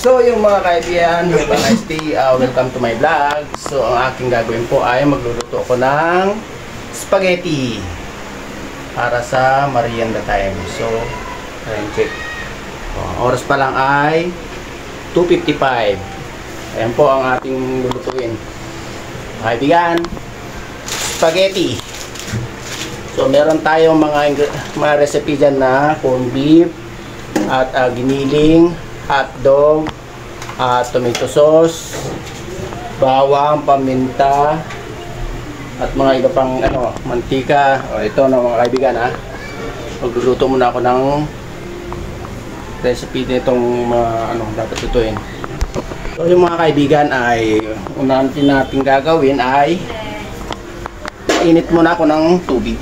So yung mga kaibigan, have a nice day, welcome to my vlog. So ang aking gagawin po ay magluluto ako ng spaghetti para sa merienda time. So, ayan, check. Oras pa lang ay 2:55. Ayan po ang ating lulutuin. Kaibigan, spaghetti. So meron tayong mga recipe dyan na corned beef at giniling, hotdog, tomato sauce, bawang, paminta, at mga iba pang mantika. Ito na mga kaibigan magluluto muna ako ng recipe nitong dapat lutuin. So yung mga kaibigan ay unahin natin gagawin ay init muna ako ng tubig.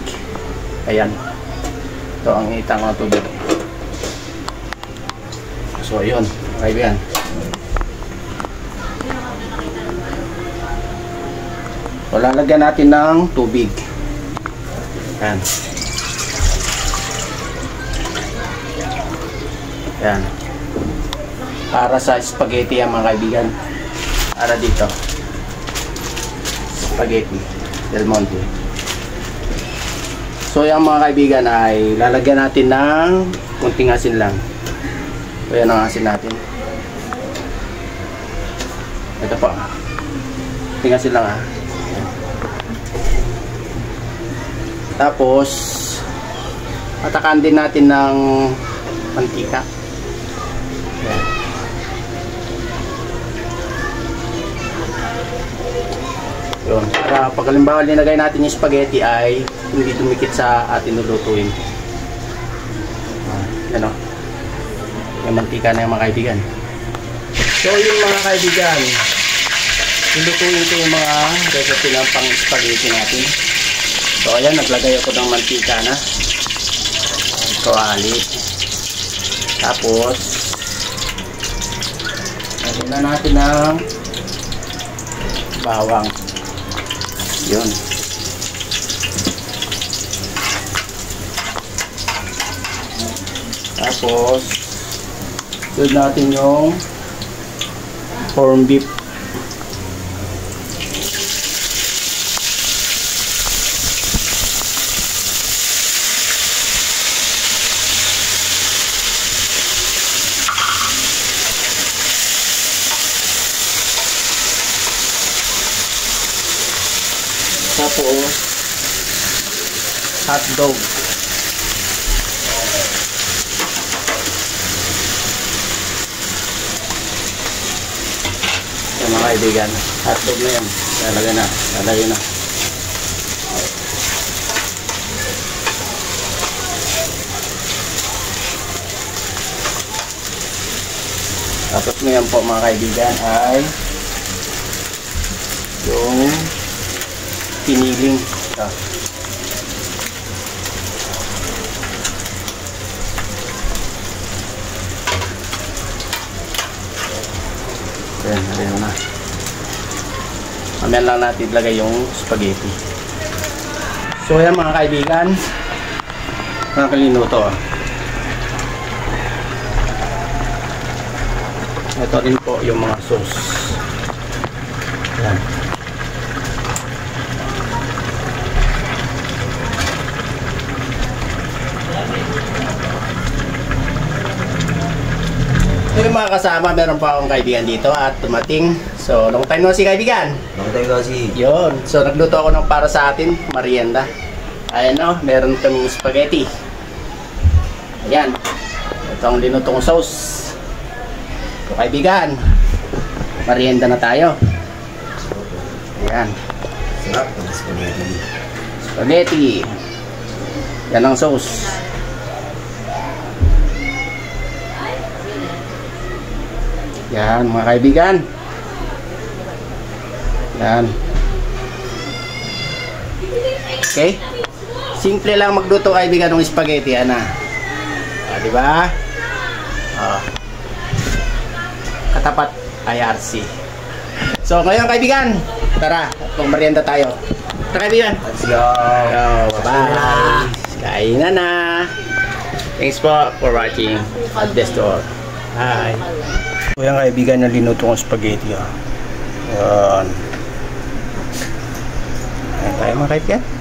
Ayan. Ito ang itang ng tubig. So ayun, kaibigan. So lalagyan natin ng tubig. Ayan. Ayan. Para sa spaghetti yan mga kaibigan. Para dito. Spaghetti Del Monte. So yung mga kaibigan ay lalagyan natin ng kunting asin lang. So yan ang asin natin. Ito pa. Kunting asin lang Tapos atakan din natin ng mantika. Ayan. Yun. Para pag halimbawa linagay natin yung spaghetti ay hindi dumikit sa ating lulutuin. Yan o. Yung mantika na yung mga kaibigan. So yung mga kaibigan, lulutuin ko yung mga recipe ng pang spaghetti natin. So ayan, naglagay ako ng mantika na. Kawali. Tapos lagyan na natin ng bawang. Yun. Tapos sunod natin yung corned beef. Tapos hotdog. Yan mga kaibigan, hotdog na yan. Lalagay na. Tapos ngayon po mga kaibigan ay yung piniling. Ayan na. Mamaya lang natin ilagay yung spaghetti. So ayan mga kaibigan, nakakalimuto. Ito rin po yung mga sauce. Ayan. Yung mga kasama, meron pa akong kaibigan dito at dumating. So, long time no see kaibigan. Long time no see. Yun. So, nagluto ako ng para sa atin, merienda. Ayan meron kaming spaghetti. Ayan. Ito ang linuto kong sauce. So, kaibigan, merienda na tayo. Ayan. Sarap ng spaghetti. Spaghetti. Yan ang sauce. Yan mga kaibigan. Yan. Okay? Simple lang magluto kaibigan ng spaghetti, di ba? Katapat IRC. So ngayon kaibigan, tara, merienda tayo. Tara kaibigan. Let's go. Bye. Kainan na. Thanks for watching at the store. Bye. So yan kaibigan, na linuto kong spaghetti. Yan. Ayan tayo mga kaibigan.